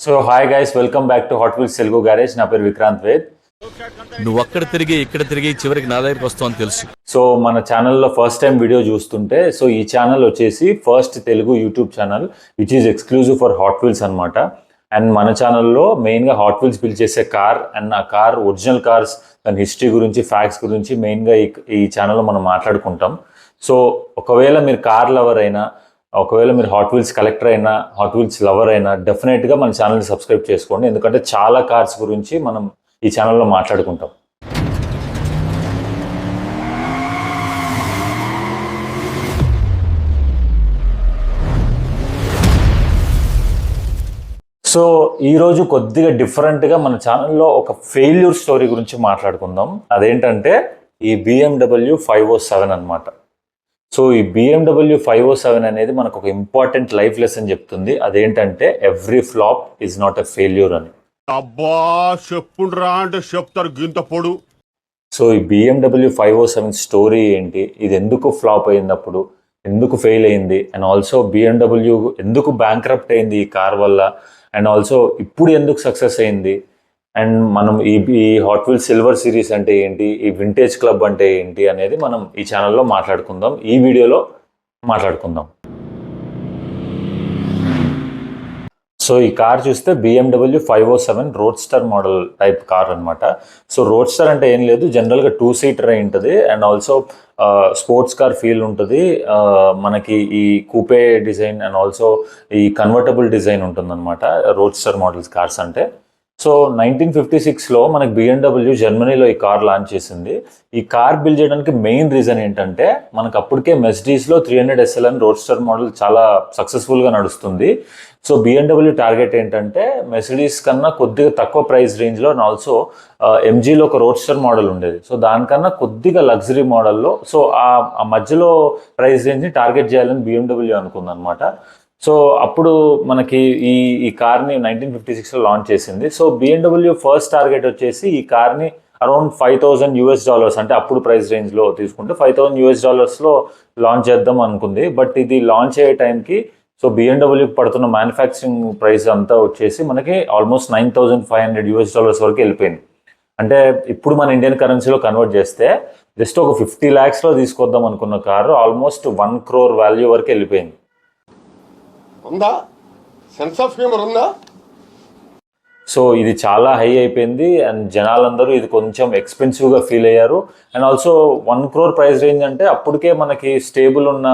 So hi guys, welcome back to hot wheels Telugu garage. నా పేరు విక్రాంత్ వేద్. నువ్వు అక్కడ తిరిగి ఇక్కడ తిరిగి చివరికి నా దగ్గరికి వస్తావు అని తెలుసు. సో మన ఛానల్లో ఫస్ట్ టైం వీడియో చూస్తుంటే, సో ఈ ఛానల్ వచ్చేసి first Telugu YouTube channel which is exclusive for hot wheels అనమాట. అండ్ మన ఛానల్లో మెయిన్గా హాట్ వీల్స్ బిల్డ్ చేసే కార్ అండ్ ఆ కార్ ఒరిజినల్ కార్స్, దాని హిస్టరీ గురించి, ఫ్యాక్ట్స్ గురించి మెయిన్గా ఈ ఛానల్లో మనం మాట్లాడుకుంటాం. సో ఒకవేళ మీరు కార్ లవర్ అయినా, ఒకవేళ మీరు హాట్ వీల్స్ కలెక్టర్ అయినా, హాట్ వీల్స్ లవర్ అయినా, డెఫినెట్గా మన ఛానల్ని సబ్స్క్రైబ్ చేసుకోండి. ఎందుకంటే చాలా కార్స్ గురించి మనం ఈ ఛానల్లో మాట్లాడుకుంటాం. సో ఈరోజు కొద్దిగా డిఫరెంట్గా మన ఛానల్లో ఒక ఫెయిల్యూర్ స్టోరీ గురించి మాట్లాడుకుందాం. అదేంటంటే ఈ BMW 507 అనమాట. సో ఈ BMW 507 అనేది మనకు ఒక ఇంపార్టెంట్ లైఫ్ లెసన్ చెప్తుంది. అదేంటంటే every flop is not a failure అని. అబ్బా చెప్పుండ్రా అంటే చెప్తారు గింత పొడు. సో ఈ BMW 507 స్టోరీ ఏంటి, ఇది ఎందుకు ఫ్లాప్ అయింది, అప్పుడు ఎందుకు ఫెయిల్ అయింది, అండ్ ఆల్సో BMW ఎందుకు బ్యాంక్రప్ట్ అయింది ఈ కార్ వల్ల, అండ్ ఆల్సో ఇప్పుడు ఎందుకు సక్సెస్ అయింది, అండ్ మనం ఈ హాట్ వీల్స్ సిల్వర్ సిరీస్ అంటే ఏంటి, ఈ వింటేజ్ క్లబ్ అంటే ఏంటి అనేది మనం ఈ ఛానల్లో మాట్లాడుకుందాం, ఈ వీడియోలో మాట్లాడుకుందాం. సో ఈ కార్ చూస్తే BMW 507 roadster model type car అనమాట. సో రోడ్స్టర్ అంటే ఏం లేదు, జనరల్గా 2 సీటర్ అయి ఉంటుంది and also sports car feel ఉంటుంది. మనకి ఈ కూపే డిజైన్ అండ్ ఆల్సో ఈ కన్వర్టబుల్ డిజైన్ ఉంటుంది అనమాట రోడ్స్టర్ మోడల్స్ కార్స్ అంటే. సో 1956లో మనకి BMW జర్మనీలో ఈ కార్ లాంచ్ చేసింది. ఈ కార్ బిల్డ్ చేయడానికి మెయిన్ రీజన్ ఏంటంటే, మనకు అప్పటికే మెర్సిడీస్లో 300 SL అని రోడ్స్టర్ మోడల్ చాలా సక్సెస్ఫుల్గా నడుస్తుంది. సో BMW టార్గెట్ ఏంటంటే మెర్సిడీస్ కన్నా కొద్దిగా తక్కువ ప్రైస్ రేంజ్లో అండ్ ఆల్సో MGలో ఒక రోడ్స్టర్ మోడల్ ఉండేది. సో దానికన్నా కొద్దిగా లగ్జరీ మోడల్లో, సో ఆ మధ్యలో ప్రైస్ రేంజ్ని టార్గెట్ చేయాలని BMW అనుకుందనమాట. సో అప్పుడు మనకి ఈ కార్ని 1956లో లాంచ్ చేసింది. సో BMW ఫస్ట్ టార్గెట్ వచ్చేసి ఈ కార్ని అరౌండ్ $5,000 అంటే అప్పుడు ప్రైస్ రేంజ్లో తీసుకుంటే $5,000లో లాంచ్ చేద్దాం అనుకుంది. బట్ ఇది లాంచ్ అయ్యే టైంకి సో BMW పడుతున్న మ్యానుఫ్యాక్చరింగ్ ప్రైస్ అంతా వచ్చేసి మనకి ఆల్మోస్ట్ $9,500 వరకు వెళ్ళిపోయింది. అంటే ఇప్పుడు మన ఇండియన్ కరెన్సీలో కన్వర్ట్ చేస్తే జస్ట్ ఒక 50 lakhsలో తీసుకొద్దాం అనుకున్న కారు ఆల్మోస్ట్ 1 crore వాల్యూ వరకు వెళ్ళిపోయింది. ఉందా సెన్స్ ఆఫ్ హ్యూమర్ ఉందా? సో ఇది చాలా హై అయిపోయింది అండ్ జనాలందరూ ఇది కొంచెం ఎక్స్పెన్సివ్గా ఫీల్ అయ్యారు. And also 1 crore price range అంటే అప్పటికే మనకి స్టేబుల్ ఉన్న,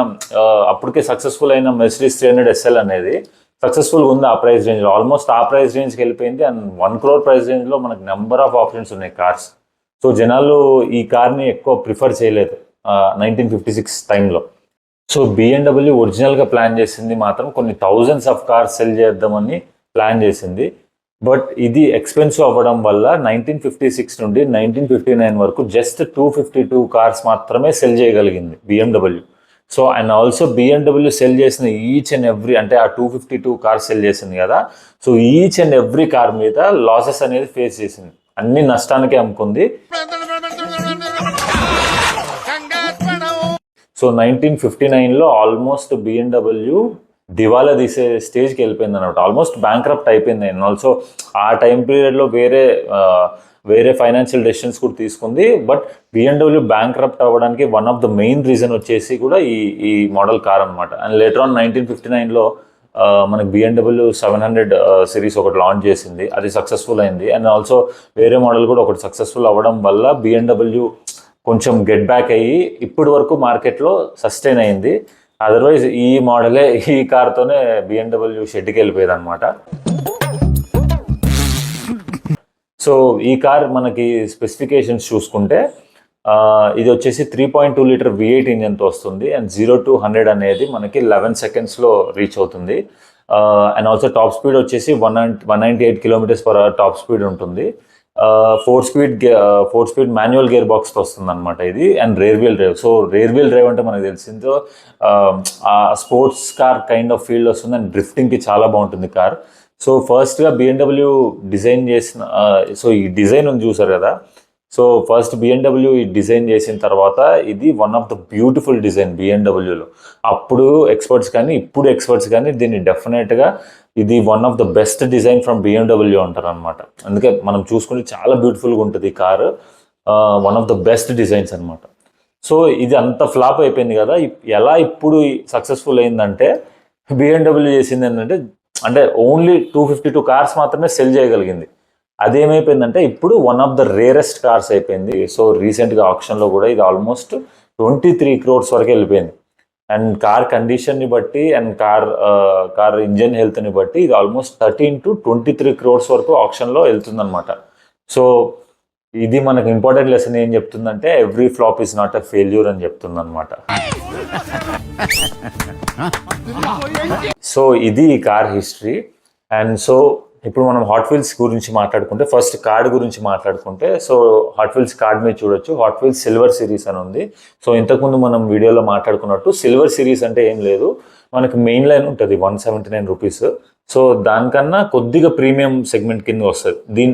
అప్పటికే సక్సెస్ఫుల్ అయిన మెర్సిడీస్ 300 SL అనేది సక్సెస్ఫుల్గా ఉంది ఆ ప్రైస్ రేంజ్లో. ఆల్మోస్ట్ ఆ ప్రైస్ రేంజ్కి వెళ్ళిపోయింది అండ్ 1 crore ప్రైస్ రేంజ్లో మనకి నెంబర్ ఆఫ్ ఆప్షన్స్ ఉన్నాయి కార్స్. సో జనాలు ఈ కార్ని ఎక్కువ ప్రిఫర్ చేయలేదు 1956 టైంలో. సో BMW ఒరిజినల్గా ప్లాన్ చేసింది మాత్రం కొన్ని థౌజండ్స్ ఆఫ్ కార్స్ సెల్ చేద్దామని ప్లాన్ చేసింది. బట్ ఇది ఎక్స్పెన్సివ్ అవ్వడం వల్ల 1956 నుండి 1959 వరకు జస్ట్ 252 కార్స్ మాత్రమే సెల్ చేయగలిగింది BMW. So and also BMW cell చేసిన ఈచ్ అండ్ ఎవ్రీ, అంటే ఆ 252 కార్స్ సెల్ చేసింది కదా, so each and every car మీద లాసెస్ అనేది ఫేస్ చేసింది, అన్ని నష్టానికే అమ్ముకుంది. సో 1959లో ఆల్మోస్ట్ BMW దివాలా తీసే స్టేజ్కి వెళ్ళిపోయింది అనమాట, ఆల్మోస్ట్ బ్యాంక్రప్ట్ అయిపోయింది. అండ్ ఆల్సో ఆ టైం పీరియడ్లో వేరే ఫైనాన్షియల్ డెసిషన్స్ కూడా తీసుకుంది. బట్ BMW బ్యాంక్రప్ట్ అవ్వడానికి one of the main reason వచ్చేసి కూడా ఈ మోడల్ కార్ అనమాట. అండ్ లేటర్ ఆన్ 1959లో మనకి BMW 700 సిరీస్ ఒకటి లాంచ్ చేసింది, అది సక్సెస్ఫుల్ అయింది. అండ్ ఆల్సో వేరే మోడల్ కూడా ఒకటి సక్సెస్ఫుల్ అవ్వడం వల్ల BMW కొంచెం గెట్ బ్యాక్ అయ్యి ఇప్పటి వరకు మార్కెట్లో సస్టైన్ అయింది. అదర్వైజ్ ఈ మోడలే, ఈ కార్తోనే BMW షెడ్కి వెళ్ళిపోయేది అనమాట. సో ఈ కార్ మనకి స్పెసిఫికేషన్స్ చూసుకుంటే ఇది వచ్చేసి 3.2 లీటర్ V8 ఇంజన్తో వస్తుంది అండ్ 0 to 100 అనేది మనకి 11 సెకండ్స్లో రీచ్ అవుతుంది. అండ్ ఆల్సో టాప్ స్పీడ్ వచ్చేసి 198 km/h టాప్ స్పీడ్ ఉంటుంది. 4 స్పీడ్ మాన్యువల్ గేర్ బాక్స్తో వస్తుంది అనమాట ఇది. And rear wheel drive. So rear wheel drive అంటే మనకు తెలిసిందో ఆ sports car kind of field వస్తుంది అండ్ డ్రిఫ్టింగ్కి చాలా బాగుంటుంది కార్. సో ఫస్ట్గా BMW డిజైన్ చేసిన, సో ఈ డిజైన్ ఉంది చూసారు కదా, సో ఫస్ట్ BMW డిజైన్ చేసిన తర్వాత ఇది one of the beautiful design BMWలో. అప్పుడు ఎక్స్పర్ట్స్ కానీ ఇప్పుడు ఎక్స్పర్ట్స్ కానీ దీన్ని డెఫినెట్గా ఇది one of the best design from BMW అంటారు అనమాట. అందుకే మనం చూసుకుంటే చాలా బ్యూటిఫుల్గా ఉంటుంది ఈ car. One of the best designs అనమాట. సో ఇది అంత ఫ్లాప్ అయిపోయింది కదా, ఎలా ఇప్పుడు సక్సెస్ఫుల్ అయిందంటే BMW చేసింది ఏంటంటే, అంటే ఓన్లీ 252 కార్స్ మాత్రమే సెల్ చేయగలిగింది. అదేమైపోయిందంటే ఇప్పుడు one of the rarest cars అయిపోయింది. సో రీసెంట్గా ఆప్షన్లో కూడా ఇది ఆల్మోస్ట్ 23 crores వరకు వెళ్ళిపోయింది. అండ్ కార్ కండిషన్ని బట్టి అండ్ కార్ ఇంజన్ హెల్త్ని బట్టి ఇది ఆల్మోస్ట్ 13 to 23 crores వరకు ఆప్షన్లో వెళ్తుందన్నమాట. సో ఇది మనకు ఇంపార్టెంట్ లెసన్ ఏం చెప్తుందంటే, every flop is not a failure అని చెప్తుంది అనమాట. సో ఇది ఈ కార్ హిస్టరీ. అండ్ సో ఇప్పుడు మనం హాట్ వీల్స్ గురించి మాట్లాడుకుంటే, ఫస్ట్ కార్డ్ గురించి మాట్లాడుకుంటే, సో హాట్ వీల్స్ కార్డ్ మీద చూడొచ్చు, హాట్ వీల్స్ సిల్వర్ సిరీస్ అని ఉంది. సో ఇంతకుముందు మనం వీడియోలో మాట్లాడుకున్నట్టు సిల్వర్ సిరీస్ అంటే ఏం లేదు, మనకి మెయిన్ లైన్ ఉంటుంది 179 రూపీస్. సో దానికన్నా కొద్దిగా ప్రీమియం సెగ్మెంట్ కింద వస్తుంది.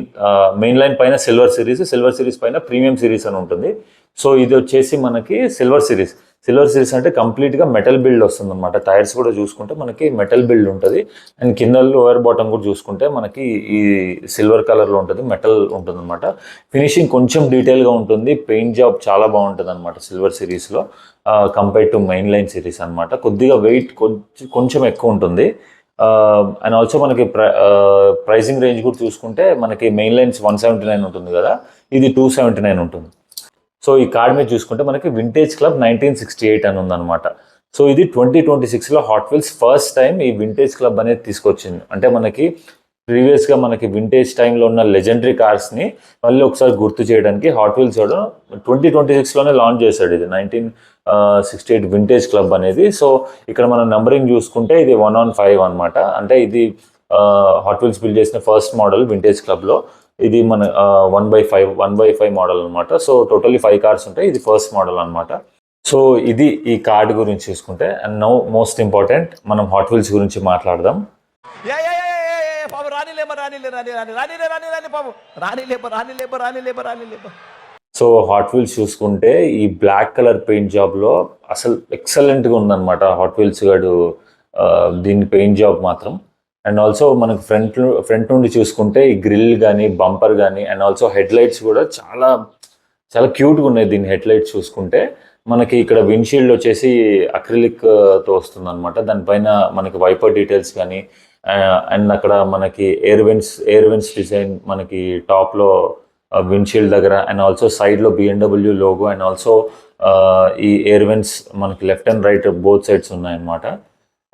మెయిన్ లైన్ పైన సిల్వర్ సిరీస్ పైన ప్రీమియం సిరీస్ అని ఉంటుంది. సో ఇది వచ్చేసి మనకి సిల్వర్ సిరీస్ అంటే కంప్లీట్గా మెటల్ బిల్డ్ వస్తుంది అనమాట. టైర్స్ కూడా చూసుకుంటే మనకి మెటల్ బిల్డ్ ఉంటుంది. అండ్ కింద లోయర్ బాటమ్ కూడా చూసుకుంటే మనకి ఈ సిల్వర్ కలర్లో ఉంటుంది, మెటల్ ఉంటుంది అనమాట. ఫినిషింగ్ కొంచెం డీటెయిల్గా ఉంటుంది, పెయింట్ జాబ్ చాలా బాగుంటుంది అనమాట సిల్వర్ సిరీస్లో compare to main line series అనమాట. కొద్దిగా వెయిట్ కొంచెం ఎక్కువ ఉంటుంది. అండ్ ఆల్సో మనకి ప్రైసింగ్ రేంజ్ కూడా చూసుకుంటే మనకి మెయిన్ లైన్స్ 179 ఉంటుంది కదా, ఇది 279 ఉంటుంది. సో ఈ కార్డ్ మీద చూసుకుంటే మనకి వింటేజ్ క్లబ్ 1968 అని ఉందన్నమాట. సో ఇది 2026లో హాట్ వీల్స్ ఫస్ట్ టైం ఈ వింటేజ్ క్లబ్ అనేది తీసుకొచ్చింది. అంటే మనకి ప్రీవియస్గా మనకి వింటేజ్ టైంలో ఉన్న లెజెండరీ కార్స్ని మళ్ళీ ఒకసారి గుర్తు చేయడానికి హాట్ వీల్స్ 2026లోనే లాంచ్ చేశాడు ఇది 1968 వింటేజ్ క్లబ్ అనేది. సో ఇక్కడ మనం నంబరింగ్ చూసుకుంటే ఇది 1/5 అనమాట. అంటే ఇది హాట్ వీల్స్ బిల్డ్ చేసిన ఫస్ట్ మోడల్ వింటేజ్ క్లబ్లో. ఇది మన 1/5 మోడల్ అనమాట. సో టోటల్లీ 5 కార్స్ ఉంటాయి, ఇది ఫస్ట్ మోడల్ అనమాట. సో ఇది ఈ కార్డ్ గురించి చూసుకుంటే. అండ్ నౌ మోస్ట్ ఇంపార్టెంట్, మనం హాట్ వీల్స్ గురించి మాట్లాడదాం. సో హాట్ వీల్స్ చూసుకుంటే ఈ బ్లాక్ కలర్ పెయింట్ జాబ్లో అసలు ఎక్సలెంట్గా ఉందన్నమాట హాట్ వీల్స్ గాడు దీని పెయింట్ జాబ్ మాత్రం. అండ్ ఆల్సో మనకు ఫ్రంట్ నుండి చూసుకుంటే ఈ గ్రిల్ కానీ బంపర్ కానీ అండ్ ఆల్సో హెడ్ లైట్స్ కూడా చాలా చాలా క్యూట్గా ఉన్నాయి. దీని హెడ్ లైట్స్ చూసుకుంటే మనకి ఇక్కడ విండ్షీల్డ్ వచ్చేసి అక్రిలిక్తో వస్తుంది అనమాట. దానిపైన మనకి వైపర్ డీటెయిల్స్ కానీ అండ్ అక్కడ మనకి ఎయిర్ వెంట్స్ డిజైన్ మనకి టాప్లో విండ్షీల్డ్ దగ్గర అండ్ ఆల్సో సైడ్లో BMW లోగో అండ్ ఆల్సో ఈ ఎయిర్ వెంట్స్ మనకి left and right both sides ఉన్నాయన్నమాట.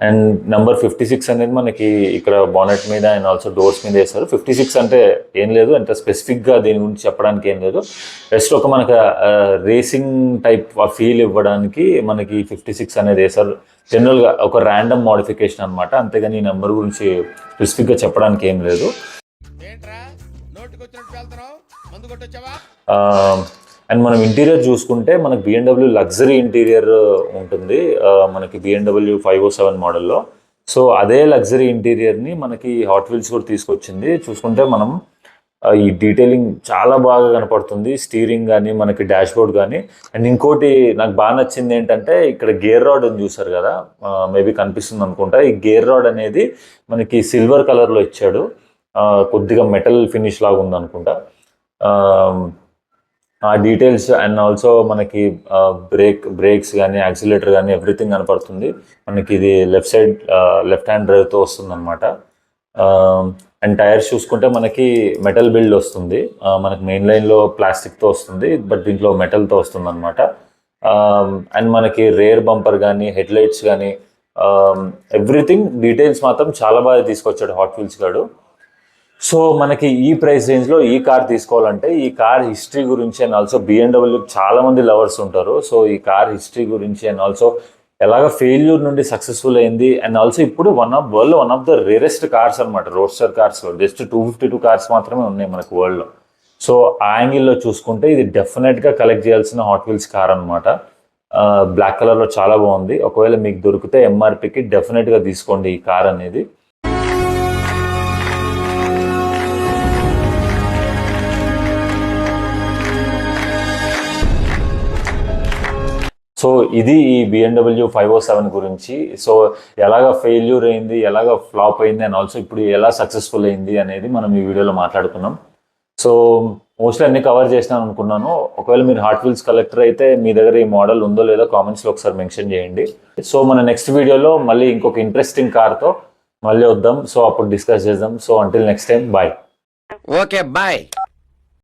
అండ్ నెంబర్ 56 అనేది మనకి ఇక్కడ బానెట్ మీద అండ్ ఆల్సో డోర్స్ మీద వేస్తారు. 56 అంటే ఏం లేదు, అంత స్పెసిఫిక్గా దీని గురించి చెప్పడానికి ఏం లేదు. జస్ట్ ఒక మనకి రేసింగ్ టైప్ ఫీల్ ఇవ్వడానికి మనకి 56 అనేది వేస్తారు. జనరల్గా ఒక ర్యాండమ్ మోడిఫికేషన్ అనమాట, అంతేగాని ఈ నెంబర్ గురించి స్పెసిఫిక్గా చెప్పడానికి ఏం లేదు. అండ్ మనం ఇంటీరియర్ చూసుకుంటే మనకి BMW లగ్జరీ ఇంటీరియర్ ఉంటుంది మనకి BMW 507 మోడల్లో. సో అదే లగ్జరీ ఇంటీరియర్ని మనకి హాట్ వీల్స్ కూడా తీసుకొచ్చింది. చూసుకుంటే మనం ఈ డీటెయిలింగ్ చాలా బాగా కనపడుతుంది, స్టీరింగ్ కానీ మనకి డాష్ బోర్డ్ కానీ. అండ్ ఇంకోటి నాకు బాగా నచ్చింది ఏంటంటే, ఇక్కడ గేర్ రాడ్ అని చూసారు కదా, మేబీ కనిపిస్తుంది అనుకుంటా. ఈ గేర్ రాడ్ అనేది మనకి సిల్వర్ కలర్లో ఇచ్చాడు, కొద్దిగా మెటల్ ఫినిష్ లాగా ఉంది అనుకుంటా. ఆ డీటెయిల్స్ అండ్ ఆల్సో మనకి బ్రేక్స్ కానీ యాక్సిలేటర్ కానీ ఎవ్రీథింగ్ కనపడుతుంది. మనకి ఇది లెఫ్ట్ హ్యాండ్ డ్రైవ్తో వస్తుంది అనమాట. అండ్ టైర్స్ చూసుకుంటే మనకి మెటల్ బిల్డ్ వస్తుంది, మనకి మెయిన్ లైన్లో ప్లాస్టిక్తో వస్తుంది, బట్ దీంట్లో మెటల్తో వస్తుంది అనమాట. అండ్ మనకి రేర్ బంపర్ కానీ హెడ్ లైట్స్ కానీ ఎవ్రీథింగ్ డీటెయిల్స్ మాత్రం చాలా బాగా తీసుకొచ్చాడు హాట్ వీల్స్ గాడు. సో మనకి ఈ ప్రైస్ రేంజ్లో ఈ కార్ తీసుకోవాలంటే ఈ కార్ హిస్టరీ గురించి అండ్ ఆల్సో BMW చాలామంది లవర్స్ ఉంటారు. సో ఈ కార్ హిస్టరీ గురించి అండ్ ఆల్సో ఎలాగ ఫెయిల్యూర్ నుండి సక్సెస్ఫుల్ అయింది అండ్ ఆల్సో ఇప్పుడు one of the rarest cars అనమాట. రోడ్స్టర్ కార్స్లో జస్ట్ 252 కార్స్ మాత్రమే ఉన్నాయి మనకు వరల్డ్లో. సో ఆ యాంగిల్లో చూసుకుంటే ఇది డెఫినెట్గా కలెక్ట్ చేయాల్సిన హాట్ వీల్స్ కార్ అనమాట. బ్లాక్ కలర్లో చాలా బాగుంది. ఒకవేళ మీకు దొరికితే MRPకి డెఫినెట్గా తీసుకోండి ఈ కార్ అనేది. సో ఇది ఈ BMW 507 గురించి. సో ఎలాగ ఫెయిల్యూర్ అయింది, ఎలాగ ఫ్లాప్ అయింది అండ్ ఆల్సో ఇప్పుడు ఎలా సక్సెస్ఫుల్ అయింది అనేది మనం ఈ వీడియోలో మాట్లాడుకున్నాం. సో మోస్ట్లీ అన్ని కవర్ చేసినాను అనుకున్నాను. ఒకవేళ మీరు హాట్ వీల్స్ కలెక్టర్ అయితే మీ దగ్గర ఈ మోడల్ ఉందో లేదో కామెంట్స్లో ఒకసారి మెన్షన్ చేయండి. సో మన నెక్స్ట్ వీడియోలో మళ్ళీ ఇంకొక ఇంట్రెస్టింగ్ కార్తో మళ్ళీ వద్దాం. సో అప్పుడు డిస్కస్ చేద్దాం. So until next time, bye. Okay bye.